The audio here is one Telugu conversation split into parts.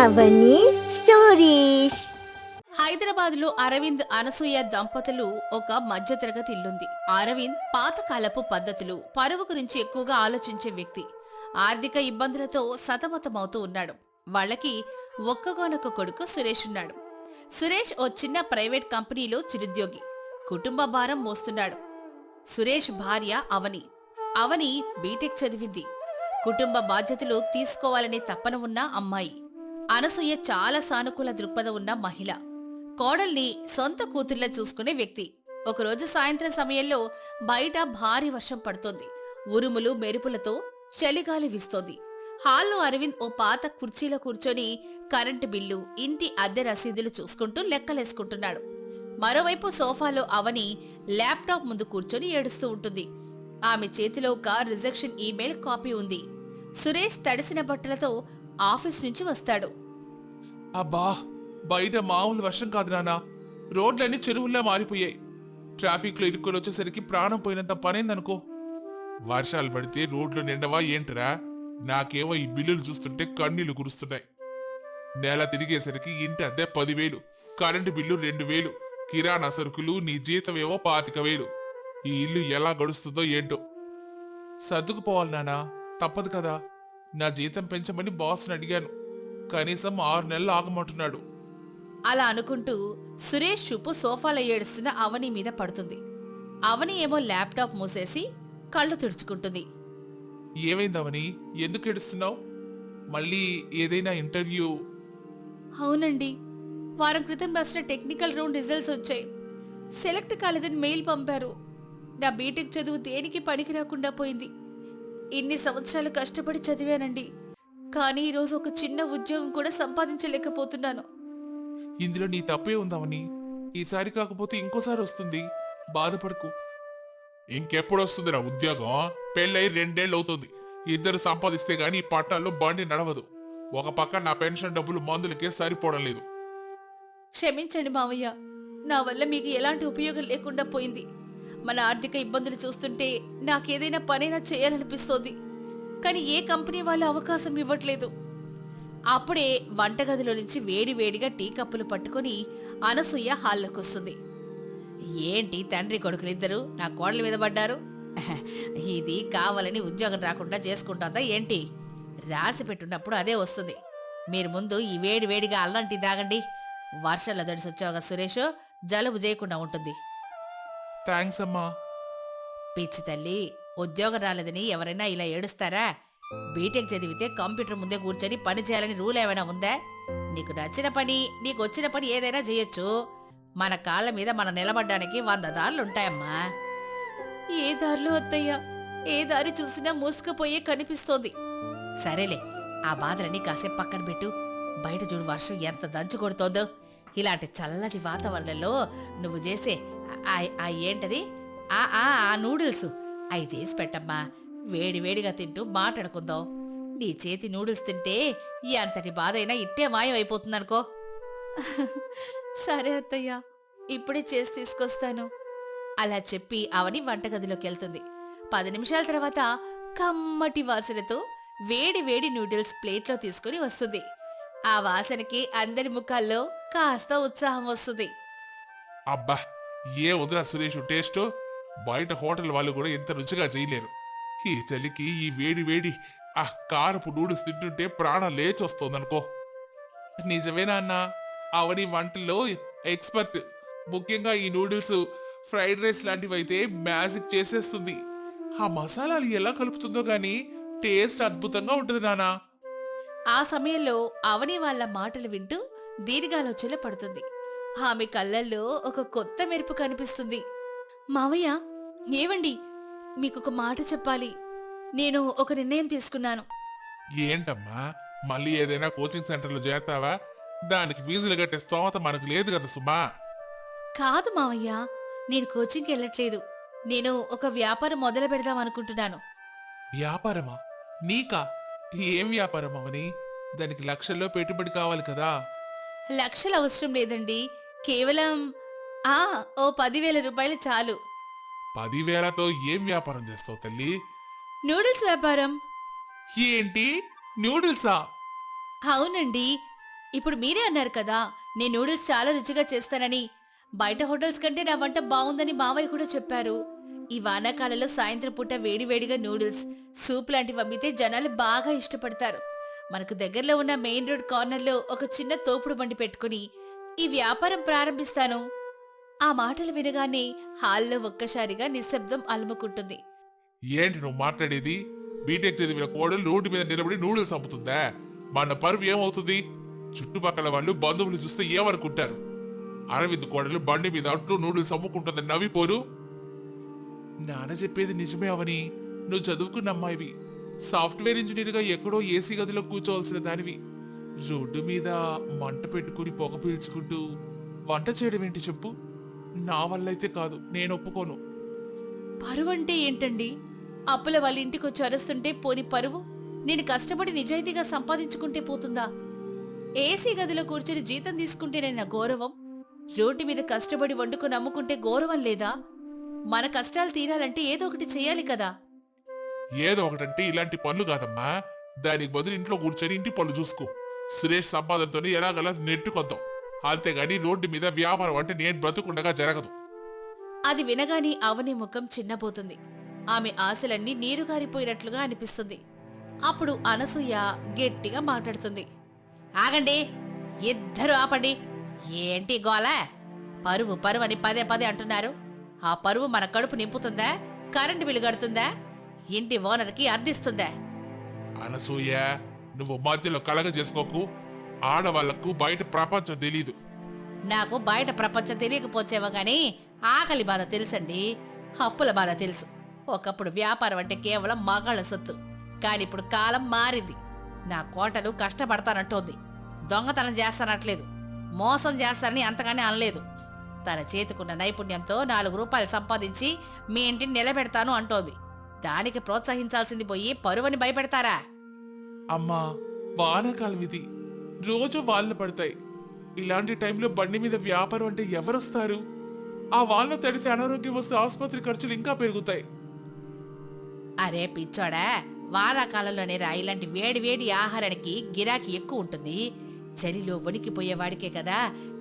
అవని స్టోరీస్. హైదరాబాద్లో అరవింద్ అనసూయ దంపతులు ఒక మధ్యతరగతి ఇల్లుంది. అరవింద్ పాతకాలపు పద్ధతులు, పరువు గురించి ఎక్కువగా ఆలోచించే వ్యక్తి. ఆర్థిక ఇబ్బందులతో సతమతమవుతూ ఉన్నాడు. వాళ్ళకి ఒక్కగానొక్క కొడుకు సురేష్ ఉన్నాడు. సురేష్ ఓ చిన్న ప్రైవేట్ కంపెనీలో చిరుద్యోగి. కుటుంబ భారం మోస్తున్నాడు. సురేష్ భార్య అవని. అవని బీటెక్ చదివింది. కుటుంబ బాధ్యతలు తీసుకోవాలనే తపన ఉన్న అమ్మాయి. అనసూయ చాలా సానుకూల దృక్పథం ఉన్న మహిళ. కోడల్ని సొంత కూతుర్లా చూసుకునే వ్యక్తి. ఒకరోజు సాయంత్రం సమయంలో బయట భారీ వర్షం పడుతోంది. ఉరుములు మెరుపులతో చలిగాలి వీస్తోంది. హాల్లో అరవింద్ ఓ పాత కుర్చీలో కూర్చొని కరెంటు బిల్లు, ఇంటి అద్దె రసీదులు చూసుకుంటూ లెక్కలేసుకుంటున్నాడు. మరోవైపు సోఫాలో అవని ల్యాప్టాప్ ముందు కూర్చొని ఏడుస్తూ ఉంటుంది. ఆమె చేతిలో ఒక రిజెక్షన్ ఈమెయిల్ కాపీ ఉంది. సురేష్ తడిసిన బట్టలతో ఆఫీస్ నుంచి వస్తాడు. అబ్బా, బయట మామూలు వర్షం కాదు నాన్న. రోడ్లన్నీ చెరువుల్లా మారిపోయాయి. ట్రాఫిక్ లో ఇరుక్కుని వచ్చేసరికి ప్రాణం పోయినంత పనైందనుకో. వర్షాలు పడితే రోడ్లు నిండవా ఏంటిరా? నాకేమో ఈ బిల్లులు చూస్తుంటే కన్నీళ్లు కురుస్తున్నాయి. నెల తిరిగేసరికి ఇంటి అద్దె 10,000, కరెంటు బిల్లు 2,000, కిరాణా సరుకులు, నీ జీతమేమో 25,000. ఈ ఇల్లు ఎలా గడుస్తుందో ఏంటో. సర్దుకుపోవాలి నానా, తప్పదు కదా. నా జీతం పెంచమని బాస్ని అడిగాను. కనీసం 6 నెలలు ఆగమంటున్నాడు. అలా అనుకుంటూ సురేష్ చూపు సోఫాలో ఏడుస్తున్న అవని మీద పడుతుంది. అవని ఏమో ల్యాప్టాప్ మూసేసి కళ్ళు తుడుచుకుంటుంది. ఏమైందవని, ఎందుకు ఏడుస్తున్నావు? మళ్ళీ ఏదైనా ఇంటర్వ్యూ? అవునండి, వారం క్రితం రాసిన టెక్నికల్ రౌండ్ రిజల్ట్స్ వచ్చాయి. సెలెక్ట్ కాలేదని మెయిల్ పంపారు. నా బీటెక్ చదువు దేనికి పనికి రాకుండా పోయింది. ఇన్ని సంవత్సరాలు కష్టపడి చదివానండి, కానీ ఈరోజు ఒక చిన్న ఉద్యోగం కూడా సంపాదించలేకపోతున్నాను. ఇందులో నీ తప్పే ఉందామని. ఈసారి కాకపోతే ఇంకోసారి వస్తుంది, బాధపడకు. ఇంకెప్పుడు వస్తుంది నా ఉద్యోగం? పెళ్ళై 2 ఏళ్ళు అవుతుంది. ఇద్దరు సంపాదిస్తే గాని ఈ పట్టణంలో బండి నడవదు. ఒక పక్క నా పెన్షన్ డబ్బులు మందులకే సరిపోవడం లేదు. క్షమించండి మావయ్య, నా వల్ల మీకు ఎలాంటి ఉపయోగం లేకుండా పోయింది. మన ఆర్థిక ఇబ్బందులు చూస్తుంటే నాకేదైనా పనైనా చేయాలనిపిస్తోంది, కానీ ఏ కంపెనీ వాళ్ళు అవకాశం ఇవ్వట్లేదు. అప్పుడే వంటగదిలో నుంచి వేడివేడిగా టీ కప్పులు పట్టుకుని అనసూయ హాల్లోకి వస్తుంది. ఏంటి తండ్రి కొడుకులిద్దరూ నా కోడల మీద పడ్డారు? ఇది కావాలని ఉద్యోగం రాకుండా చేసుకుంటుందా ఏంటి? రాసి పెట్టున్నప్పుడు అదే వస్తుంది. మీరు ముందు ఈ వేడివేడిగా అల్లం టీ తాగండి. వర్షాల్లో దడిసొచ్చావుగా సురేష్, జలుబు చేయకుండా ఉంటుంది. థ్యాంక్స్ అమ్మా. పిచ్చి తల్లి, ఉద్యోగం రాలేదని ఎవరైనా ఇలా ఏడుస్తారా? బీటెక్ చదివితే కంప్యూటర్ ముందే కూర్చొని పని చేయాలని రూల్ ఏమైనా ఉందా? నీకు నచ్చిన పని, నీకు వచ్చిన పని ఏదైనా చేయొచ్చు. మన కాళ్ళ మీద మనం నిలబడ్డానికి 100 దారులుంటాయమ్మా. ఏ దారిలో వద్దయ్యా, ఏ దారి చూసినా మూసుకుపోయే కనిపిస్తోంది. సరేలే, ఆ బాధలన్నీ కాసేపు పక్కన పెట్టు. బయట చూడు వర్షం ఎంత దంచు కొడుతోందో. ఇలాంటి చల్లటి వాతావరణంలో నువ్వు చేసే ఏంటది ఆ నూడిల్స్ అవి చేసి పెట్టమ్మా. వేడివేడిగా తింటూ మాట్లాడుకుందాం. నీ చేతి నూడిల్స్ తింటే ఎంతటి బాధ అయినా ఇట్టే మాయం అయిపోతుందనుకో. సరే అత్తయ్య, ఇప్పుడే చేసి తీసుకొస్తాను. అలా చెప్పి అవని వంటగదిలోకి వెళ్తుంది. 10 నిమిషాల తర్వాత కమ్మటి వాసనతో వేడి వేడి నూడిల్స్ ప్లేట్లో తీసుకుని వస్తుంది. ఆ వాసనకి అందరి ముఖాల్లో కాస్త ఉత్సాహం వస్తుంది. అబ్బా, ఏ వదిలా సురేష్ టేస్ట్. బయట హోటల్ వాళ్ళు కూడా ఎంత రుచిగా చేయలేరు. ఈ చలికి ఈ వేడి వేడి ఆ కారపు నూడిల్స్ తింటుంటే ప్రాణం లేచొస్తోందనుకో. నిజమేనా అన్న? అవని వంటల్లో ఎక్స్పర్ట్. ముఖ్యంగా ఈ నూడిల్స్, ఫ్రైడ్ రైస్ లాంటివి అయితే మ్యాజిక్ చేసేస్తుంది. ఆ మసాలాలు ఎలా కలుపుతుందో గాని టేస్ట్ అద్భుతంగా ఉంటుంది నానా. ఆ సమయంలో అవని వాళ్ళ మాటలు వింటూ దీర్ఘాలోచనలో పడుతుంది. ఆమె కళ్ళల్లో ఒక కొత్త మెరుపు కనిపిస్తుంది. మావయ్య, ఏవండి, మీకొక మాట చెప్పాలి. నేను ఒక నిర్ణయం తీసుకున్నాను. ఏంటమ్మా, మళ్ళీ ఏదైనా కోచింగ్ సెంటర్లో చేరతావా? దానికి ఫీజులు కట్టే స్తోమత మనకు లేదు కదా సుమా. కాదు మావయ్య, నేను కోచింగ్కి వెళ్ళట్లేదు. నేను ఒక వ్యాపారం మొదలు పెడదాం అనుకుంటున్నాను. వ్యాపారమా? నీకా? ఏం వ్యాపారం అవని? దానికి లక్షల్లో పెట్టుబడి కావాలి కదా. లక్షలు అవసరం లేదండి, కేవలం ఓ 10,000 రూపాయలు చాలు. 10,000తో ఏం వ్యాపారం చేస్తావు తల్లి? నూడిల్స్ వ్యాపారం. ఏంటి, న్యూడిల్సా? అవునండి, ఇప్పుడు మీరే అన్నారు కదా నేను నూడిల్స్ చాలా రుచిగా చేస్తానని. బయట హోటల్స్ కంటే నా వంట బాగుందని మావయ్య కూడా చెప్పారు. ఈ వానాకాలంలో సాయంత్రం పూట వేడివేడిగా నూడిల్స్, సూప్ లాంటివి అమ్మితే జనాలు బాగా ఇష్టపడతారు. మనకు దగ్గరలో ఉన్న మెయిన్ రోడ్ కార్నర్లో ఒక చిన్న తోపుడు బండి పెట్టుకుని ఈ వ్యాపారం ప్రారంభిస్తాను. ఆ మాటలు వినగానే హాల్లో ఒక్కసారిగా నిశ్శబ్దం అలుముకుంటుంది. ఏంటి నువ్వు మాట్లాడేది? బీటెక్ చదివిన కోడలు రోడ్డు మీద నిలబడి నూడిల్స్ అమ్ముతుందా? మన పరువు ఏమవుతుంది? చుట్టుపక్కల వాళ్ళు బంధువులు చూస్తే ఏమనుకుంటారు? అరవింద్ కోడలు బండి మీద అట్లు నూడిల్స్ అమ్ముకుంటుందని నవ్విపోరు. నాన్న చెప్పేది నిజమే అవని. నువ్వు చదువుకున్న అమ్మాయివి, సాఫ్ట్వేర్ ఇంజనీర్గా ఎక్కడో ఏసీ గదిలో కూర్చోవలసిన దానివి రోడ్డు మీద మంట పెట్టుకుని పొగ పీల్చుకుంటూ వంట చేయడం ఏంటి చెప్పు? నా వల్లైతే కాదు, నేను ఒప్పుకోను. పరువంటే ఏంటండి? అప్పుల వాళ్ళ ఇంటికొచ్చి అరుస్తుంటే పోని పరువు నేను కష్టపడి నిజాయితీగా సంపాదించుకుంటే పోతుందా? ఏసీ గదిలో కూర్చొని జీతం తీసుకుంటేనే నా గౌరవం. రోడ్డు మీద కష్టపడి వండుకొని అమ్ముకుంటే గౌరవం లేదా? మన కష్టాలు తీరాలంటే ఏదో ఒకటి చేయాలి కదా. ఏదో ఒకటంటే ఇలాంటి పనులు కాదమ్మా. దానికి బదులు ఇంట్లో కూర్చొని ఇంటి పనులు చూసుకో. సురేష్ సంపాదనతోనే ఎలాగలా నెట్టుకొద్దాం. అంతేగాని రోడ్డు మీద వ్యాపారం అంటే నేను బ్రతుకుండగా జరగదు. అది వినగానే అవని ముఖం చిన్నపోతుంది. ఆమె ఆశలన్నీ నీరుగారిపోయినట్లుగా అనిపిస్తుంది. అప్పుడు అనసూయ గట్టిగా మాట్లాడుతుంది. ఆగండి, ఇద్దరు ఆపండి. ఏంటి గోల? పరువు పరువు అని పదే పదే అంటున్నారు. ఆ పరువు మన కడుపు నింపుతుందా? Current bill కడుతుందా? ఇంటి ఓనర్కి అద్దిస్తుందా? అనసూయ, నువ్వు మధ్యలో కలగ చేసుకోకు. ఆడవాళ్లకు బయట ప్రపంచం తెలీదు. నాకు బయట ప్రపంచం తెలియకపోచేవో గాని ఆకలి బాధ తెలుసండి, అప్పుల బాధ తెలుసు. ఒకప్పుడు వ్యాపారం అంటే కేవలం మగాళ్ళ సొత్తు. కాని ఇప్పుడు కాలం మారింది. నా కోటలు కష్టపడతానంటోంది. దొంగతనం చేస్తానట్లేదు, మోసం చేస్తానని అంతగానే అనలేదు. తన చేతికున్న నైపుణ్యంతో 4 రూపాయలు సంపాదించి మీ ఇంటిని నిలబెడతాను అంటోంది. దానికి ప్రోత్సహించాల్సింది పోయి పరువని భయపెడతారా? అమ్మా, వానాకాలం ఇది, రోజు వాళ్లు పడతాయి. ఇలాంటి టైంలో బండి మీద వ్యాపారం అంటే ఎవరొస్తారు? ఆ వాళ్ళు తడిసి అనారోగ్యం వస్తే ఆసుపత్రి ఖర్చులు ఇంకా పెరుగుతాయి. అరే పిచ్చోడా, వానాకాలంలోనే రా ఇలాంటి వేడి వేడి ఆహారానికి గిరాకీ ఎక్కువ ఉంటుంది. చలిలో వణికిపోయేవాడికే కదా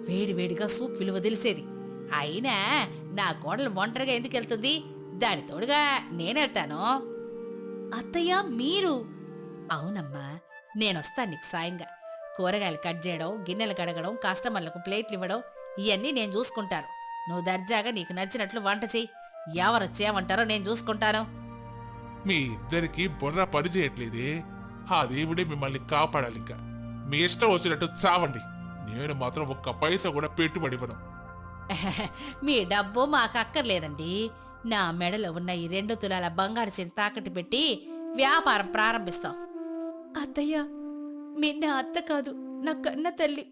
వేడివేడిగా సూప్ విలువ తెలిసేది. అయినా నా కోడలు ఒంటరిగా ఎందుకు వెళ్తుంది? దాని తోడుగా నేనెళ్తాను. అత్తయ్య, మీరు? అవునమ్మా, నేనొస్తాను నీకు సాయంగా. కూరగాయలు కట్ చేయడం, గిన్నెలు కడగడం, కస్టమర్లకు ప్లేట్లు ఇవ్వడం ఇవన్నీ నేను చూసుకుంటాను. నువ్వు దర్జాగా నీకు నచ్చినట్లు వంట చెయ్యి. ఎవరొచ్చేయమంటారో నేను చూసుకుంటాను. మీ ఇద్దరికి బుర్ర పని చేయట్లేదే. ఆ దేవుడే మిమ్మల్ని కాపాడాలి. ఇంకా మీ ఇష్టం వచ్చినట్టు చావండి. నేను మాత్రం ఒక్క పైసా కూడా పెట్టుబడి ఇవ్వను. మీ డబ్బు మాకు అక్కర్లేదండి. నా మెడలో ఉన్న ఈ 2 తులాల బంగారు చైన్ తాకట్టు పెట్టి వ్యాపారం ప్రారంభిస్తాం. అత్తయ్య, మీ నా అత్త కాదు, నా కన్న తల్లి.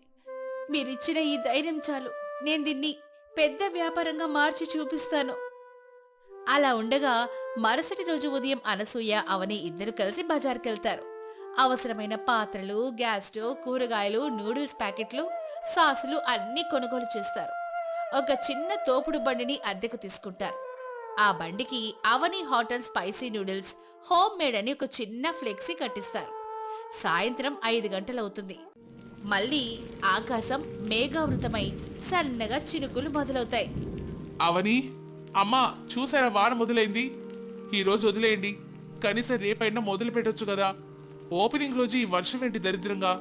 మీరిచ్చిన ఈ ధైర్యం చాలు. నేను దీన్ని పెద్ద వ్యాపారంగా మార్చి చూపిస్తాను. అలా ఉండగా మరుసటి రోజు ఉదయం అనసూయ, అవని ఇద్దరు కలిసి బజార్కెళ్తారు. అవసరమైన పాత్రలు, గ్యాస్ స్టవ్, కూరగాయలు, నూడిల్స్ ప్యాకెట్లు, సాసులు అన్నీ కొనుగోలు చేస్తారు. ఒక చిన్న తోపుడు బండిని అద్దెకు తీసుకుంటారు. ఆ బండికి Avani hotel spicy noodles home made అని ఒక చిన్న ఫ్లెక్సీ కట్టిస్తారు. సాయంత్రం 5 గంటలవుతుంది. మళ్ళీ ఆకాశం మేఘావృతమై సన్నగా చినుకులు మొదలవుతాయి. అవని, అమ్మా, చూసారా వాన మొదలైంది? ఈ రోజు వదిలేయండి. కనీసం రేపైనా మొదలు పెట్టొచ్చు కదా. ఓపెనింగ్ రోజు ఈ వర్షం ఏంటి దరిద్రంగా?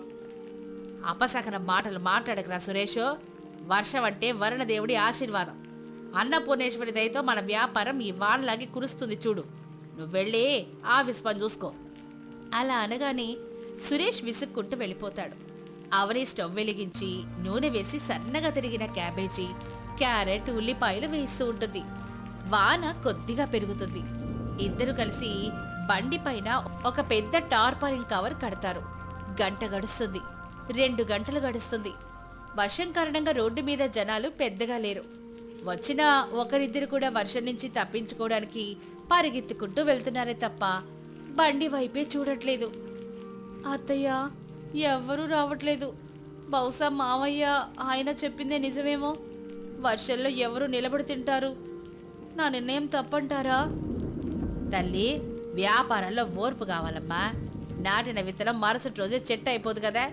అపసకన మాటలు మాట్లాడకరా సురేష్. వర్షం అంటే వరుణదేవుడి ఆశీర్వాదం. అన్నపూర్ణేశ్వరి దయతో మన వ్యాపారం ఈ వానలాగి కురుస్తుంది చూడు. నువ్వెళ్ళి ఆఫీస్ పని చూసుకో. అలా అనగానే సురేష్ విసుక్కుంటూ వెళ్ళిపోతాడు. అవని స్టవ్ వెలిగించి నూనె వేసి సన్నగా తిరిగిన క్యాబేజీ, క్యారెట్, ఉల్లిపాయలు వేస్తూ ఉంటుంది. వాన కొద్దిగా పెరుగుతుంది. ఇద్దరు కలిసి బండి పైన ఒక పెద్ద టార్పాలిన్ కవర్ కడతారు. గంట గడుస్తుంది, 2 గంటలు గడుస్తుంది. వర్షం కారణంగా రోడ్డు మీద జనాలు పెద్దగా లేరు. వచ్చిన ఒకరిద్దరు కూడా వర్షం నుంచి తప్పించుకోవడానికి పరిగెత్తుకుంటూ వెళ్తున్నారే తప్ప బండి వైపే చూడట్లేదు. అత్తయ్య, ఎవ్వరూ రావట్లేదు. బహుశా మావయ్య ఆయన చెప్పిందే నిజమేమో. వర్షంలో ఎవరు నిలబడి తింటారు? నా నిర్ణయం తప్పంటారా? తల్లి, వ్యాపారంలో ఓర్పు కావాలమ్మా. నాటిన విత్తనం మరుసటి రోజే చెట్టు అయిపోదు కదా.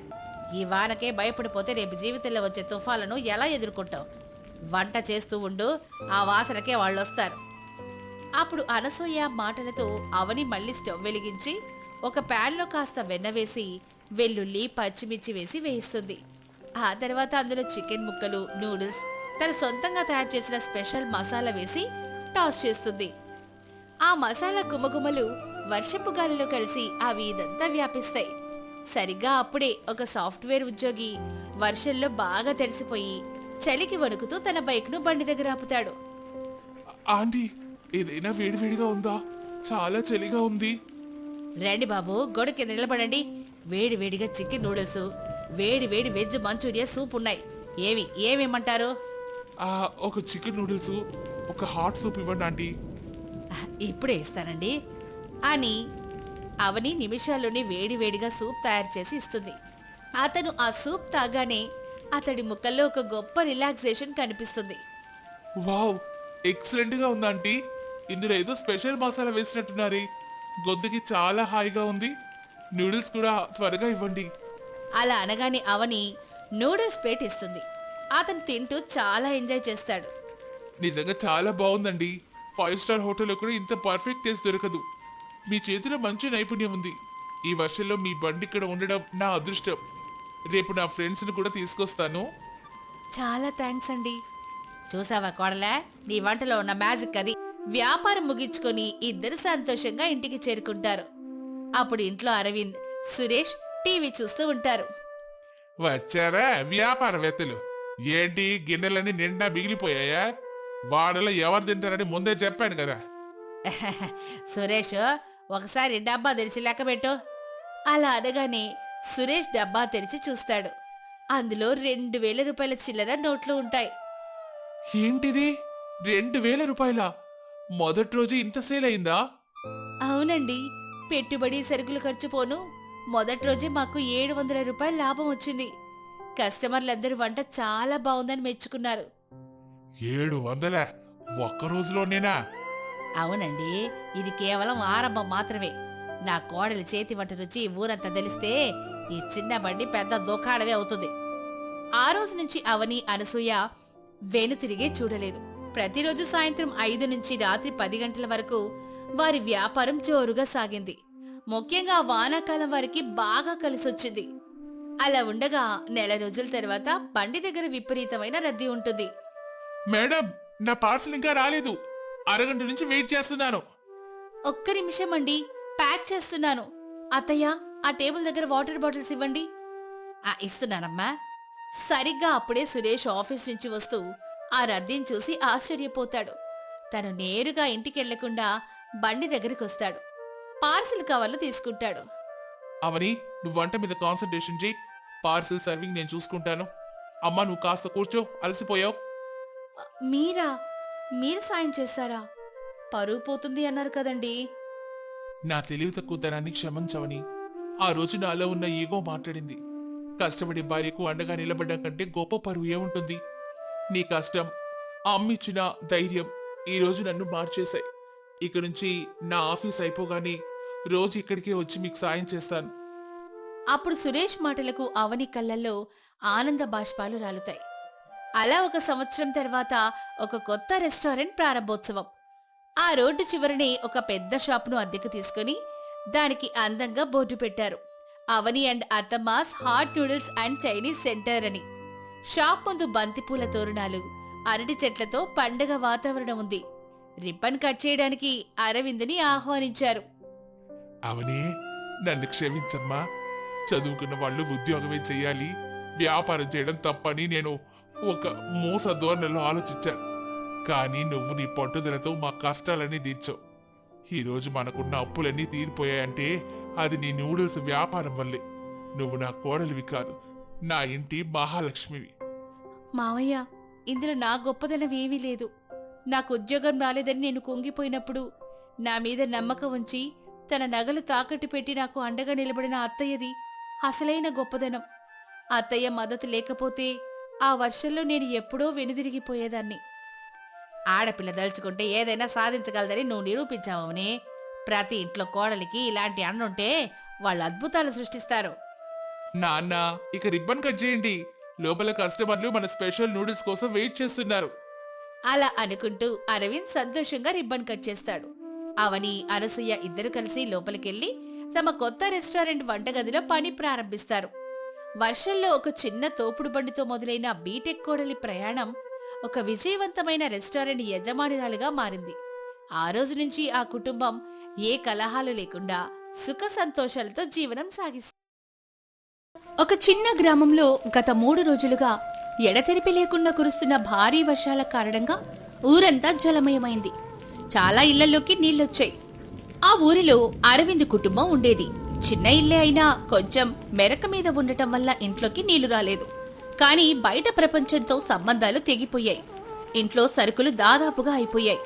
ఈ వానకే భయపడిపోతే రేపు జీవితంలో వచ్చే తుఫాలను ఎలా ఎదుర్కొంటావు? వంట చేస్తూ ఉండు, ఆ వాసనకే వాళ్ళొస్తారు. అప్పుడు అనసూయ మాటలతో అవని మళ్ళీ స్టవ్ వెలిగించి ఒక ప్యాన్లో కాస్త వెన్న వేసి వెల్లుల్లి పచ్చిమిర్చి వేసి వేయిస్తుంది. ఆ తర్వాత అందులో చికెన్ ముక్కలు, నూడిల్స్, తను సొంతంగా తయారు చేసిన స్పెషల్ మసాలా వేసి టాస్ చేస్తుంది. ఆ మసాలా గుమగుమలు వర్షపు గాలిలో కలిసి అవి ఇదంతా వ్యాపిస్తాయి. సరిగ్గా అప్పుడే ఒక సాఫ్ట్వేర్ ఉద్యోగి వర్షంలో బాగా తడిసిపోయి చలికి వణుకుతూ తన బైక్ను బండి దగ్గర ఆపుతాడు. ఆంటీ, ఏదైనా వేడివేడిగా ఉందా? చాలా చలిగా ఉంది. రండి బాబు, గొడుగు కింద నిలబడండి. వేడి వేడిగా చికెన్ నూడిల్స్, వేడి వేడి వెజ్ మంచూరియా సూప్ ఉన్నాయి. ఏమేమంటారు? ఒక చికెన్ నూడిల్స్, ఒక హాట్ సూప్ ఇవ్వండి ఆంటీ. ఇప్పుడే ఇస్తానండి అని అవని నిమిషాల్లోనే వేడివేడిగా సూప్ తయారు చేసి ఇస్తుంది. అతను ఆ సూప్ తాగానే అతడి ముఖంలో ఒక గొప్ప రిలాక్సేషన్ కనిపిస్తుంది. వావ్, ఎక్సలెంట్ గా ఉంది ఆంటీ. ఇందులో ఏదో స్పెషల్ మసాలా వేసినట్టున్నారే. గొంతుకి చాలా హాయిగా ఉంది. నూడిల్స్ కూడా త్వరగా ఇవ్వండి. అలా అనగానే అవని నూడిల్స్ ప్లేట్ ఇస్తుంది. అతను తింటూ చాలా ఎంజాయ్ చేస్తాడు. నిజంగా చాలా బాగుందండి. 5 స్టార్ హోటల్లో కూడా ఇంత పర్ఫెక్ట్ టేస్ట్ దొరకదు. మీ చేతిలో మంచి నైపుణ్యం ఉంది. ఈ వర్షంలో మీ బండి ఇక్కడ ఉండడం నా అదృష్టం. రేపు నా ఫ్రెండ్స్ని కూడా తీసుకొస్తాను. చాలా థ్యాంక్స్ అండి. చూసావా కోడలా, నీ వంటలో ఉన్న మ్యాజిక్ అది. వ్యాపారం ముగించుకొని ఇద్దరు సంతోషంగా ఇంటికి చేరుకుంటారు. అప్పుడు ఇంట్లో అరవింద్, సురేష్ టీవీ చూస్తూ ఉంటారు. వచ్చారా వ్యాపారవేత్తలు? ఏంటి గిన్నెలన్నీ నిండా మిగిలిపోయాయా? వాడలో ఎవరు తింటారని ముందే చెప్పాను కదా. సురేష్, ఒకసారి డబ్బా తెరిచి లెక్కబెట్టు. అలా అనగానే సురేష్ డబ్బా తెరిచి చూస్తాడు. అందులో 2000 రూపాయల చిల్లర నోట్లు ఉంటాయి. ఏంటిది, 2000 రూపాయల? మొదటి రోజు ఇంత సేల్ అయిందా? అవునండి, పెట్టుబడి సరుకులు ఖర్చు పోను మొదటి రోజే మాకు 700 రూపాయల లాభం వచ్చింది. కస్టమర్లందరూ వంట చాలా బాగుందని మెచ్చుకున్నారు. 700 ఒక్క రోజులోనేనా? అవునండి, ఇది కేవలం ఆరంభం మాత్రమే. నా కోడలి చేతి వంట రుచి ఊరంతా తెలిస్తే ఈ చిన్న బండి పెద్ద దుకాణమే అవుతుంది. ఆ రోజు నుంచి అవని, అనసూయ వెనుతిరిగే చూడలేదు. ప్రతిరోజు సాయంత్రం 5 నుంచి రాత్రి 10 గంటల వరకు వారి వ్యాపారం జోరుగా సాగింది. ముఖ్యంగా వానాకాలం వారికి బాగా కలిసొచ్చింది. అలా ఉండగా నెల రోజుల తర్వాత బండి దగ్గర విపరీతమైన రద్దీ ఉంటుంది. మేడం, నా పార్సల్ ఇంకా రాలేదు. అరగంట నుంచి వెయిట్ చేస్తున్నాను. ఒక్క నిమిషం అండి, ప్యాక్ చేస్తున్నాను. అత్తయ్య, ఆ టేబుల్ దగ్గర వాటర్ బాటిల్స్ ఇవ్వండి. ఇస్తున్నానమ్మా. సరిగ్గా అప్పుడే సురేష్ ఆఫీస్ నుంచి వస్తూ ఆ రద్దీని చూసి ఆశ్చర్యపోతాడు. తను నేరుగా ఇంటికెళ్లకుండా బండి దగ్గరికి వస్తాడు. పార్సిల్ కవర్లు తీసుకుంటాడు. అవని, నువ్వు వంట మీద కాన్సన్ట్రేషన్ చేయి. పార్సిల్ సర్వింగ్ నేను చూసుకుంటాను. అమ్మా, నువ్వు కాస్త కూర్చో, అలసిపోయావు. మీరు సాయం చేస్తారా? పరువు పోతుంది అన్నారు కదండి. నా తెలివి తక్కువతనాన్ని క్షమించవని. ఆ రోజు నాలో ఉన్న ఈగో మాట్లాడింది. కష్టపడి భార్యకు అండగా నిలబడ్డం కంటే గొప్ప పరువు ఏముంటుంది? నీ కష్టం, అమ్మిచ్చిన ధైర్యం ఈ రోజు నన్ను మార్చేశాయి. ఇక నుంచి నా ఆఫీస్ అయిపోగానే రోజు ఇక్కడికే వచ్చి మీకు సాయం చేస్తాను. అప్పుడు సురేష్ మాటలకు అవని కళ్ళల్లో ఆనంద బాష్పాలు రాలుతాయి. అలా 1 సంవత్సరం తర్వాత ఒక కొత్త రెస్టారెంట్ ప్రారంభోత్సవం. ఆ రోడ్డు చివరనే ఒక పెద్ద షాపును అద్దెకు తీసుకుని దానికి అందంగా బోర్డు పెట్టారు. అవని అండ్ అత్తమ్మాస్ hot noodles and Chinese centre అని. షాప్ ముందు బంతిపూల తోరణాలు, అరటి చెట్లతో పండగ వాతావరణం ఉంది. రిబ్బన్ కట్ చేయడానికి అరవింద్ని ఆహ్వానించారు. అవనే, నన్ను క్షమించమ్మా. చదువుకున్న వాళ్ళు ఉద్యోగమే చెయ్యాలి, వ్యాపారం చేయడం తప్పని నేను ఒక మోస ధోరణిలో ఆలోచించాను. కానీ నువ్వు నీ పట్టుదలతో మా కష్టాలన్నీ తీర్చావు. ఈరోజు మనకున్న అప్పులన్నీ తీరిపోయాయంటే అది నీ నూడిల్స్ వ్యాపారం వల్లే. నువ్వు నా కోడలివి కాదు, నా ఇంటి మహాలక్ష్మివి. మావయ్య, ఇందులో నా గొప్పదనం ఏమీ లేదు. నాకు ఉద్యోగం రాలేదని నేను కుంగిపోయినప్పుడు నా మీద నమ్మకం ఉంచి తన నగలు తాకట్టు పెట్టి నాకు అండగా నిలబడిన అత్తయ్యది అసలైన గొప్పదనం. అత్తయ్య మద్దతు లేకపోతే ఆ వర్షంలో నేను ఎప్పుడో వెనుదిరిగిపోయేదాన్ని. ఆడపిల్ల దలుచుకుంటే ఏదైనా సాధించగలదని నువ్వు నిరూపించావనే. ప్రతి ఇంట్లో కోడలికి ఇలాంటి అన్నుంటే వాళ్ళు అద్భుతాలు సృష్టిస్తారు. నాన్న ఇక రిబ్బన్ కట్ చేయండి, లోపల కస్టమర్లు మన స్పెషల్ నూడిల్స్ కోసం వెయిట్ చేస్తున్నారు. అలా అనుకుంటూ అరవింద్ సంతోషంగా రిబ్బన్ కట్ చేస్తాడు. అవని అనసూయ ఇద్దరు కలిసి లోపలికెళ్లి తమ కొత్త రెస్టారెంట్ వంటగదిలో పని ప్రారంభిస్తారు. వర్షంలో ఒక చిన్న తోపుడు బండితో మొదలైన బీటెక్ కోడలి ప్రయాణం ఒక విజయవంతమైన రెస్టారెంట్ యజమానురాలుగా మారింది. ఆ రోజు నుంచి ఆ కుటుంబం ఏ కలహాలు లేకుండా సుఖ సంతోషాలతో జీవనం సాగిస్తుంది. ఒక చిన్న గ్రామంలో గత 3 రోజులుగా ఎడతెరిపి లేకుండా కురుస్తున్న భారీ వర్షాల కారణంగా ఊరంతా జలమయమైంది. చాలా ఇళ్లలోకి నీళ్లొచ్చాయి. ఆ ఊరిలో అరవింద్ కుటుంబం ఉండేది. చిన్న ఇల్లే అయినా కొంచెం మెరక మీద ఉండటం వల్ల ఇంట్లోకి నీళ్లు రాలేదు. కాని బయట ప్రపంచంతో సంబంధాలు తెగిపోయాయి. ఇంట్లో సరుకులు దాదాపుగా అయిపోయాయి.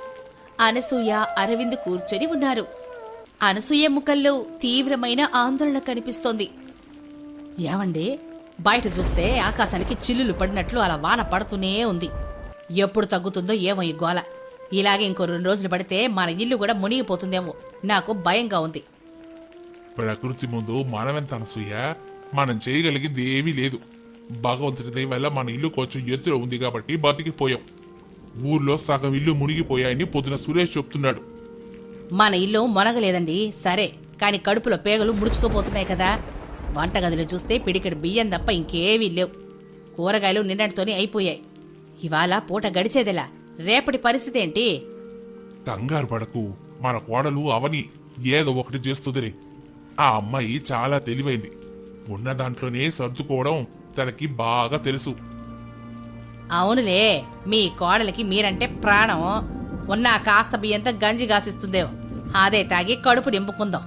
అనసూయ అరవింద్ కూర్చొని ఉన్నారు. అనసూయ ముఖంలో తీవ్రమైన ఆందోళన కనిపిస్తోంది. ఏమండి, బయట చూస్తే ఆకాశానికి చిల్లులు పడినట్లు అలా వాన పడుతూనే ఉంది. ఎప్పుడు తగ్గుతుందో ఏమో ఈ గోల. ఇలాగే ఇంకో 2 రోజులు పడితే మన ఇల్లు కూడా మునిగిపోతుందేమో. నాకు భయంగా ఉంది. ప్రకృతి ముందు మనమెంత అనసూయ, మనం చేయగలిగింది ఏమీ లేదు. భగవంతుడి దయ వల్ల మన ఇల్లు కొంచెం ఎత్తులో ఉంది కాబట్టి బతికిపోయాం. ఊర్లో సగం ఇల్లు మునిగిపోయాయని పొద్దున సురేష్ చెప్తున్నాడు. మన ఇల్లు మొనగలేదండి సరే, కాని కడుపులో పేగలు ముడుచుకుపోతున్నాయి కదా. వంటగదిలో చూస్తే పిడికెడు బియ్యం తప్ప ఇంకేవీ లేవు. కూరగాయలు నిన్నటితోనే అయిపోయాయి. ఇవాళ పూట గడిచేదిలా, రేపటి పరిస్థితి ఏంటి? కంగారు పడకు, మన కోడలు అవని ఏదో ఒకటి చేస్తుందిరే. ఆ అమ్మాయి చాలా తెలివైంది. ఉన్న దాంట్లోనే సర్దుకోవడం తనకి బాగా తెలుసు. అవునులే, మీ కోడలికి మీరంటే ప్రాణం. ఉన్న కాస్త బియ్యంతో గంజి గాసిస్తుందేమో, అదే తాగి కడుపు నింపుకుందాం.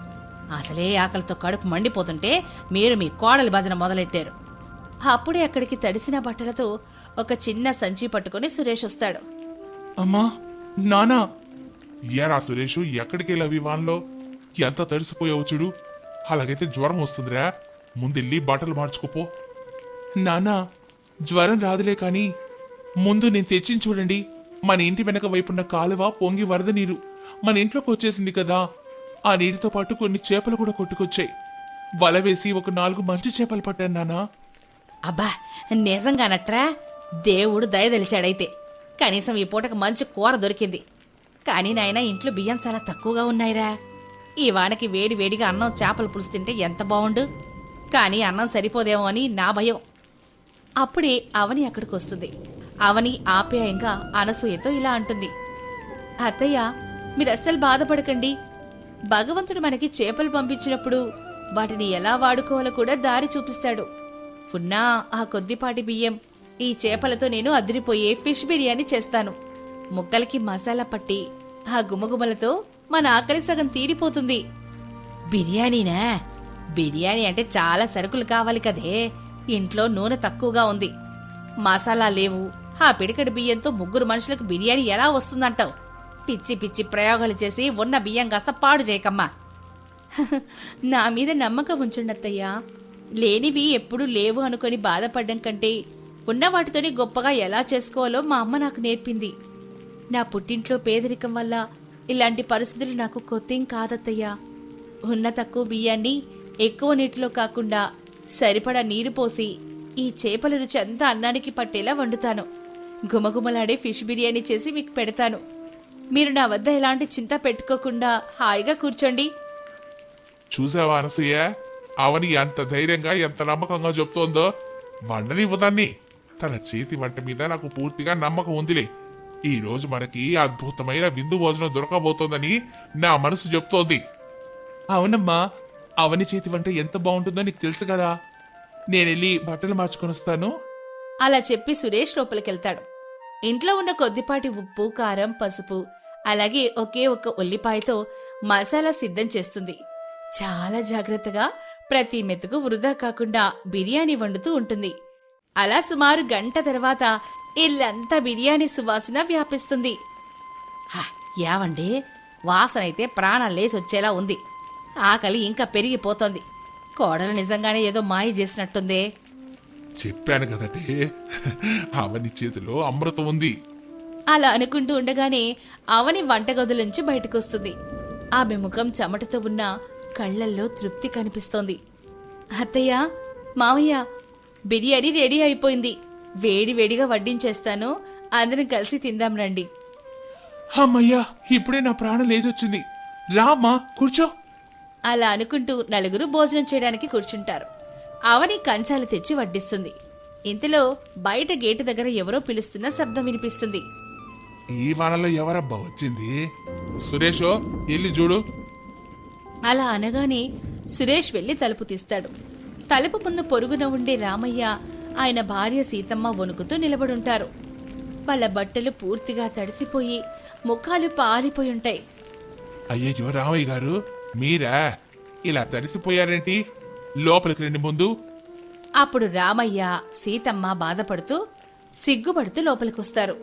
అసలే ఆకలితో కడుపు మండిపోతుంటే మీరు మీ కోడలి భజన మొదలెట్టారు. అప్పుడే అక్కడికి తడిసిన బట్టలతో ఒక చిన్న సంచి పట్టుకుని సురేష్ వస్తాడు. అమ్మా, నానా. ఏరా సురేషు, ఎక్కడికెళ్ళావు వాన్లో? ఎంత తడిసిపోయావు చూడు. అలాగైతే జ్వరం వస్తుందిరా. ముందెళ్ళి బట్టలు మార్చుకోపో. నానా, జ్వరం రాదులే కాని ముందు నేను తెచ్చింది చూడండి. మన ఇంటి వెనక వైపున్న కాలువ పొంగి వరద నీరు మన ఇంట్లోకి వచ్చేసింది కదా. ఆ నీటితో పాటు కొన్ని చేపలు కూడా కొట్టుకొచ్చాయి. వల వేసి ఒక 4 మంచి చేపలు పట్టాను నానా. అబ్బా, నిజంగానట్రా? దేవుడు దయదలిచాడైతే. కనీసం ఈ పూటకు మంచి కూర దొరికింది. కానీ నాయన, ఇంట్లో బియ్యం చాలా తక్కువగా ఉన్నాయిరా. ఈ వానకి వేడి వేడిగా అన్నం చేపల పులుసు తింటే ఎంత బావుండు. కానీ అన్నం సరిపోదేమో అని నా భయం. అప్పుడే అవని అక్కడికి వస్తుంది. అవని ఆప్యాయంగా అనసూయతో ఇలా అంటుంది. అత్తయ్య, మీరు అస్సలు బాధపడకండి. భగవంతుడు మనకి చేపలు పంపించినప్పుడు వాటిని ఎలా వాడుకోవాలో కూడా దారి చూపిస్తాడు. ఉన్నా ఆ కొద్దిపాటి బియ్యం, ఈ చేపలతో నేను అదిరిపోయే ఫిష్ బిర్యానీ చేస్తాను. ముక్కలకి మసాలా పట్టి ఆ గుమగుమలతో మన ఆకలి సగం తీరిపోతుంది. బిర్యానీనా? బిర్యానీ అంటే చాలా సరుకులు కావాలి కదే. ఇంట్లో నూనె తక్కువగా ఉంది, మసాలా లేవు. ఆ పిడికడి బియ్యంతో 3 మనుషులకు బిర్యానీ ఎలా వస్తుందంటావు? పిచ్చి పిచ్చి ప్రయోగాలు చేసి ఉన్న బియ్యం కాస్త పాడు చేయకమ్మా. నా మీద నమ్మకం ఉంచుండత్తయ్యా. లేనివి ఎప్పుడూ లేవు అనుకొని బాధపడ్డం కంటే ఉన్న వాటితోనే గొప్పగా ఎలా చేసుకోవాలో మా అమ్మ నాకు నేర్పింది. నా పుట్టింట్లో పేదరికం వల్ల ఇలాంటి పరిస్థితులు నాకు కొత్తేం కాదత్తయ్యా. ఉన్న తక్కువ బియ్యాన్ని ఎక్కువ నీటిలో కాకుండా సరిపడా నీరు పోసి ఈ చేపల రుచి అంతా అన్నానికి పట్టేలా వండుతాను. గుమగుమలాడే ఫిష్ బిర్యానీ చేసి మీకు పెడతాను. మీరు నా వద్ద ఎలాంటి చింత పెట్టుకోకుండా హాయిగా కూర్చోండి. చూసావా అనసూయ, అవని ఎంత ధైర్యంగా ఎంత నమ్మకంగా చెప్తోందో. వండనివ్వదాన్ని. తన చేతి వంట మీద నాకు పూర్తిగా నమ్మకం ఉందిలే. ఈ రోజు మనకి అద్భుతమైన విందు భోజనం దొరకబోతోందని నా మనసు చెప్తోంది. అవునమ్మా, అవని చేతి వంట ఎంత బాగుంటుందో నీకు తెలుసు కదా. నేనెళ్ళి బట్టలు మార్చుకొని వస్తాను. అలా చెప్పి సురేష్ లోపలికెళ్తాడు. ఇంట్లో ఉన్న కొద్దిపాటి ఉప్పు, కారం, పసుపు, అలాగే ఒకే ఒక్క ఉల్లిపాయతో మసాలా సిద్ధం చేస్తుంది. చాలా జాగ్రత్తగా ప్రతి మెతుకు వృధా కాకుండా బిర్యానీ వండుతూ ఉంటుంది. అలా సుమారు గంట తర్వాత ఇల్లంతా బిర్యానీ సువాసన వ్యాపిస్తుంది. యావండి, వాసనైతే ప్రాణం లేచొచ్చేలా ఉంది. ఆకలి ఇంకా పెరిగిపోతోంది. కోడలు నిజంగానే ఏదో మాయ చేసినట్టుందే. చెప్పాను కదటే, అవని చేతిలో అమృతం ఉంది. అలా అనుకుంటూ ఉండగానే అవని వంటగదులోంచి బయటకొస్తుంది. ఆమె ముఖం చెమటతో ఉన్న కళ్లల్లో తృప్తి కనిపిస్తోంది. అత్తయ్య, మామయ్య, బిర్యానీ రెడీ అయిపోయింది. వేడి వేడిగా వడ్డించేస్తాను, అందరం కలిసి తిందాం రండి. అమ్మయ్యా, ఇప్పుడే నా ప్రాణం లేచొచ్చింది. రామ్మా, కూర్చో. అలా అనుకుంటూ నలుగురు భోజనం చేయడానికి కూర్చుంటారు. అవని కంచాలు తెచ్చి వడ్డిస్తుంది. ఇంతలో బయట గేటు దగ్గర ఎవరో పిలుస్తున్న శబ్దం వినిపిస్తుంది. ఈ వానలో ఎవరబ్బా వచ్చింది? సురేషో, ఎల్లి చూడు. అలా అనగానే సురేష్ వెళ్లి తలుపు తీస్తాడు. తలుపు ముందు పొరుగున ఉండే రామయ్య, ఆయన భార్య సీతమ్మ వణుకుతూ నిలబడుంటారు. వాళ్ళ బట్టలు పూర్తిగా తడిసిపోయి ముఖాలు పాలిపోయి ఉంటాయి. అయ్యయ్యో రామయ్య గారు, మీరా? ఇలా తడిసిపోయారేంటి? లోపలికి రండి ముందు. అప్పుడు రామయ్య, సీతమ్మ బాధపడుతూ సిగ్గుపడుతూ లోపలికొస్తారు.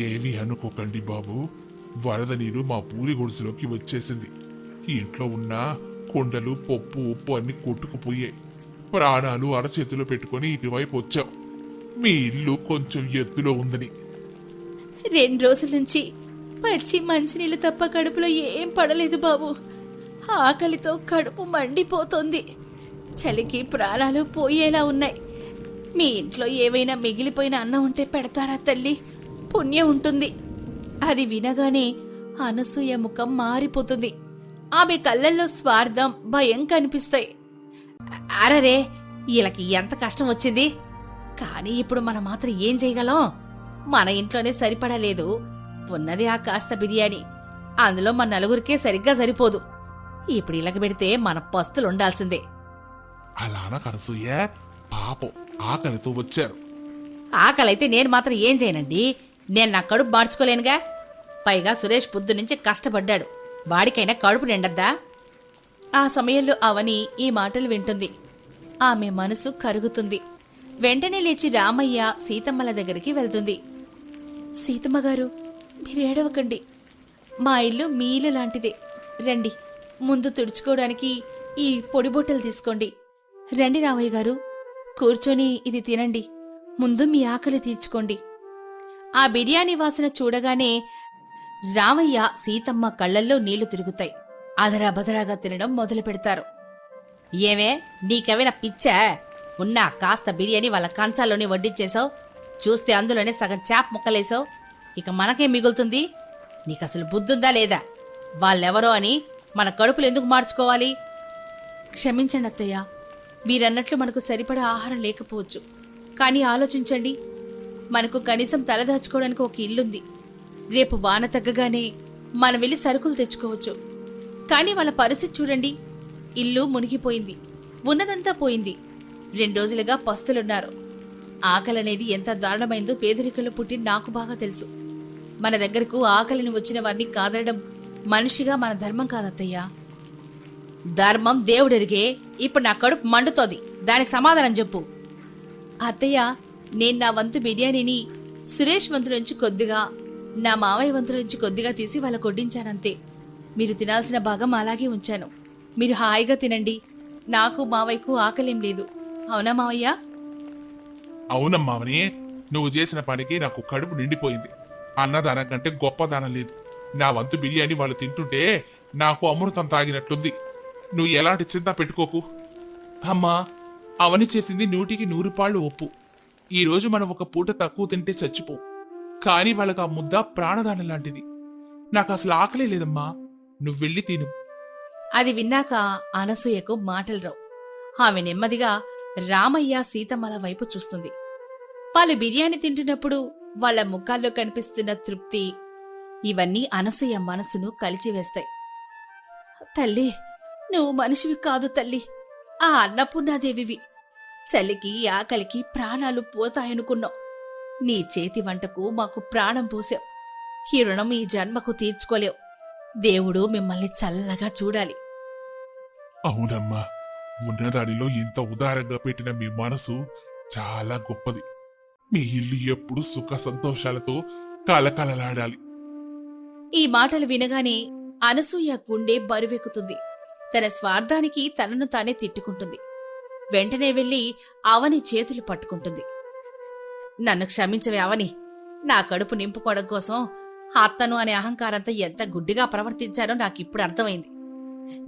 ఏవి అనుకోకండి బాబు, వరద నీరు మా పూరి గుడిసెలోకి వచ్చేసింది. ఇంట్లో ఉన్న కొండలు, పప్పు, ఉప్పు అన్ని కొట్టుకుపోయాయి. ప్రాణాలు అరచేతిలో పెట్టుకుని ఇటువైపు వచ్చాం. మీ ఇల్లు కొంచెం ఎత్తులో ఉందని. 2 రోజుల నుంచి పచ్చి మంచినీళ్ళు తప్ప కడుపులో ఏం పడలేదు బాబు. ఆకలితో కడుపు మండిపోతోంది. చలికి ప్రాణాలు పోయేలా ఉన్నాయి. మీ ఇంట్లో ఏవైనా మిగిలిపోయిన అన్నం ఉంటే పెడతారా తల్లి? పుణ్యం ఉంటుంది. అది వినగానే అనసూయ ముఖం మారిపోతుంది. ఆమె కళ్ళల్లో స్వార్థం, భయం కనిపిస్తాయి. అరరే, వీళ్ళకి ఎంత కష్టం వచ్చింది. కానీ ఇప్పుడు మనం మాత్రం ఏం చేయగలం? మన ఇంట్లోనే సరిపడలేదు. ఉన్నది ఆ కాస్త బిర్యానీ. అందులో మన నలుగురికే సరిగ్గా సరిపోదు. ఇప్పుడు ఇలాగ పెడితే మన పస్తులు ఉండాల్సిందే. అలానా కనసూయ? పాపం ఆకలితో వచ్చారు. ఆకలైతే నేను మాత్రం ఏం చేయనండి. నేను నా కడుపు మార్చుకోలేనుగా. పైగా సురేష్ పొద్దు నుంచి కష్టపడ్డాడు. వాడికైనా కడుపు నిండద్దా? ఆ సమయంలో అవని ఈ మాటలు వింటుంది. ఆమె మనసు కరుగుతుంది. వెంటనే లేచి రామయ్య, సీతమ్మల దగ్గరికి వెళ్తుంది. సీతమ్మగారు, మీరు ఏడవకండి. మా ఇల్లు మీ ఇల్లు లాంటిదే. రండి, ముందు తుడుచుకోవడానికి ఈ పొడి బొట్టలు తీసుకోండి. రండి రామయ్య గారు, కూర్చొని ఇది తినండి. ముందు మీ ఆకలి తీర్చుకోండి. ఆ బిర్యానీ వాసన చూడగానే రామయ్య, సీతమ్మ కళ్లల్లో నీళ్లు తిరుగుతాయి. అదరాబదరాగా తినడం మొదలు పెడతారు. ఏమే, నీకెవైనా పిచ్చా? ఉన్నా కాస్త బిర్యానీ వాళ్ళ కంచాల్లోనే వడ్డించేశావు. చూస్తే అందులోనే సగం చేప ముక్కలేసావు. ఇక మనకేం మిగులుతుంది? నీకసలు బుద్ధుందా లేదా? వాళ్ళెవరో అని మన కడుపులు ఎందుకు మార్చుకోవాలి? క్షమించండి అత్తయ్య, మీరన్నట్లు మనకు సరిపడా ఆహారం లేకపోవచ్చు. కానీ ఆలోచించండి, మనకు కనీసం తలదాచుకోవడానికి ఒక ఇల్లుంది. రేపు వాన తగ్గగానే మనం వెళ్ళి సరుకులు తెచ్చుకోవచ్చు. కానీ వాళ్ళ పరిస్థితి చూడండి. ఇల్లు మునిగిపోయింది, ఉన్నదంతా పోయింది. 2 రోజులుగా పస్తులున్నారు. ఆకలనేది ఎంత దారుణమైందో పేదరికంలో పుట్టి నాకు బాగా తెలుసు. మన దగ్గరకు ఆకలిని వచ్చిన వారిని కాదనడం మనిషిగా మన ధర్మం కాదత్తయ్యా. ధర్మం దేవుడెరిగే. ఇప్పుడు నా కడుపు మండుతోంది, దానికి సమాధానం చెప్పు. అత్తయ్య, నేను నా వంతు బిర్యానీని సురేష్ వంతు నుంచి కొద్దిగా, నా మావయ్య వంతు నుంచి కొద్దిగా తీసి వాళ్ళకు వడ్డించానంతే. మీరు తినాల్సిన భాగం అలాగే ఉంచాను. మీరు హాయిగా తినండి. నాకు మావయ్యకు ఆకలేం లేదు. అవునా మావయ్య? అవునమ్మావని, నువ్వు చేసిన పనికి నాకు కడుపు నిండిపోయింది. అన్నదానం కంటే గొప్ప దానం లేదు. నా వంతు బిర్యానీ వాళ్ళు తింటుంటే నాకు అమృతం తాగినట్లుంది. నువ్వు ఎలాంటి చింత పెట్టుకోకు. అమ్మా, అవని చేసింది 100కి 100 పాళ్ళు ఒప్పు. ఈరోజు మనం ఒక పూట తక్కువ తింటే చచ్చిపో. కానీ వాళ్ళకి ఆ ముద్ద ప్రాణదానం లాంటిది. నాకు అసలు ఆకలే లేదమ్మా, నువ్వు వెళ్ళి తిను. అది విన్నాక అనసూయకు మాటలు రావు. ఆమె నెమ్మదిగా రామయ్య, సీతమ్మల వైపు చూస్తుంది. వాళ్ళు బిర్యానీ తింటున్నప్పుడు వాళ్ళ ముఖాల్లో కనిపిస్తున్న తృప్తి, ఇవన్నీ అనసూయ మనసును కలిచివేస్తాయి. తల్లి, నువ్వు మనిషివి కాదు తల్లి, ఆ అన్నపూర్ణాదేవివి. చలికి ఆకలికి ప్రాణాలు పోతాయనుకున్నావు. నీ చేతి వంటకు మాకు ప్రాణం పోసావు. ఈ రుణం ఈ జన్మకు తీర్చుకోలేవు. దేవుడు మిమ్మల్ని చల్లగా చూడాలి. అవునమ్మా, ఉన్నదానిలో ఇంత ఉదారంగా పెట్టిన మీ మనసు చాలా గొప్పది. మీ ఇల్లు ఎప్పుడు సుఖ సంతోషాలతో కలకలలాడాలి. ఈ మాటలు వినగానే అనసూయ గుండె బరువెక్కుతుంది. తన స్వార్థానికి తనను తానే తిట్టుకుంటుంది. వెంటనే వెళ్లి అవని చేతులు పట్టుకుంటుంది. నన్ను క్షమించవే అవని. నా కడుపు నింపుకోవడం కోసం అత్తను అనే అహంకారంతో ఎంత గుడ్డిగా ప్రవర్తించానో నాకిప్పుడు అర్థమైంది.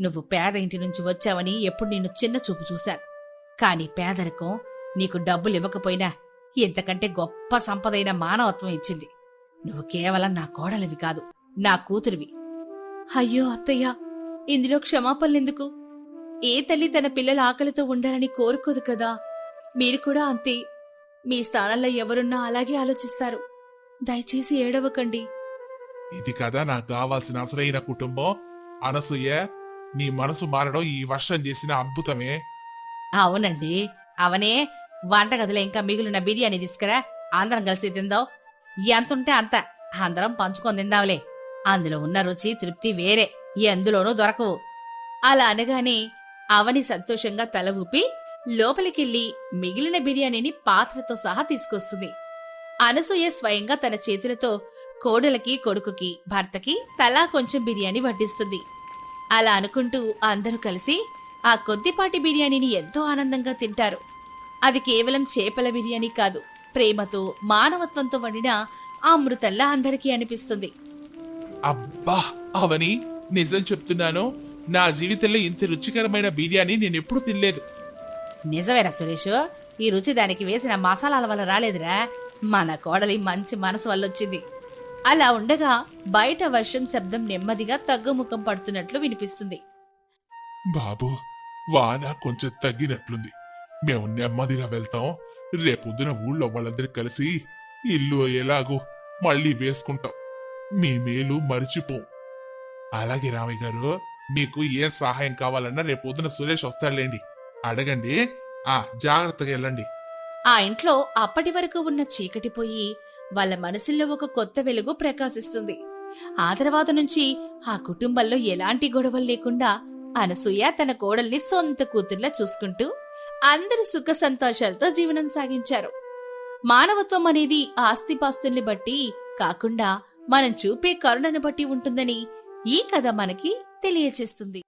నువ్వు పేద ఇంటి నుంచి వచ్చావని ఎప్పుడు నిన్ను చిన్న చూపు చూశాను. కాని పేదరికం నీకు డబ్బులు ఇవ్వకపోయినా ఇంతకంటే గొప్ప సంపదైన మానవత్వం ఇచ్చింది. నువ్వు కేవలం నా కోడలివి కాదు, నా కూతురివి. అయ్యో అత్తయ్య, ఇందులో క్షమాపణలెందుకు? ఏ తల్లి తన పిల్లల ఆకలితో ఉండాలని కోరుకోదు కదా. మీరు కూడా అంతే. మీ స్థానంలో ఎవరున్నా అలాగే ఆలోచిస్తారు. దయచేసి ఏడవకండి. ఇది కదా నాకు కావాల్సిన అసలైన కుటుంబం. అనసూయ, నీ మనసు మారడం ఈ వర్షం చేసిన అద్భుతమే. అవునండి, అవనే. వంటగదిలో ఇంకా మిగిలిన బిర్యానీ తీసుకురా, అందరం కలిసి తిందాం. ఎంతుంటే అంత అందరం పంచుకొని తిందాంలే. అందులో ఉన్న రుచి తృప్తి వేరే ఎందులోనూ దొరకవు. అలా అనగానే అవని సంతోషంగా తల ఊపి లోపలికెళ్లి మిగిలిన బిర్యానీని పాత్రతో సహా తీసుకొస్తుంది. అనసూయ స్వయంగా తన చేతులతో కోడలకి, కొడుకుకి, భర్తకి తలా కొంచెం బిర్యానీ వడ్డిస్తుంది. అలా అనుకుంటూ అందరూ కలిసి ఆ కొద్దిపాటి బిర్యానీని ఎంతో ఆనందంగా తింటారు. అది కేవలం చేపల బిర్యానీ కాదు, ప్రేమతో, మానవత్వంతో వండిన అమృతంలా అందరికీ అనిపిస్తుంది. అబ్బా అవని, నిజం చెప్తున్నాను, నా జీవితంలో ఇంత రుచికరమైన బిర్యానీ నేనెప్పుడూ తినలేదు. నిజమేరా సురేష్, ఈ రుచి దానికి వేసిన మసాలాల వల్ల రాలేదురా, మన కోడలి మంచి మనసు వల్లొచ్చింది. అలా ఉండగా బయట వర్షం శబ్దం నెమ్మదిగా తగ్గుముఖం పడుతున్నట్లు వినిపిస్తుంది. బాబు, వాన కొంచెం తగ్గినట్లుంది. మేము నెమ్మదిగా వెళ్తాం. రేపొద్దున ఊళ్ళో వాళ్ళందరూ కలిసి ఇల్లు ఎలాగో మళ్ళీ వేసుకుంటాం. మీ మేలు మరిచిపోం. అలాగే రామయ్య గారు, మీకు ఏ సహాయం కావాలన్నా రేపొద్దున సురేష్ వస్తాడులేండి, అడగండి. జాగ్రత్తగా వెళ్ళండి. ఆ ఇంట్లో అప్పటి వరకు ఉన్న చీకటి పోయి వాళ్ళ మనసుల్లో ఒక కొత్త వెలుగు ప్రకాశిస్తుంది. ఆ తర్వాత నుంచి ఆ కుటుంబంలో ఎలాంటి గొడవలు లేకుండా అనసూయ తన కోడల్ని సొంత కూతుర్లా చూసుకుంటూ అందరు సుఖ సంతోషాలతో జీవనం సాగించారు. మానవత్వం అనేది ఆస్తిపాస్తుల్ని బట్టి కాకుండా మనం చూపే కరుణను బట్టి ఉంటుందని ఈ కథ మనకి తెలియచేస్తుంది.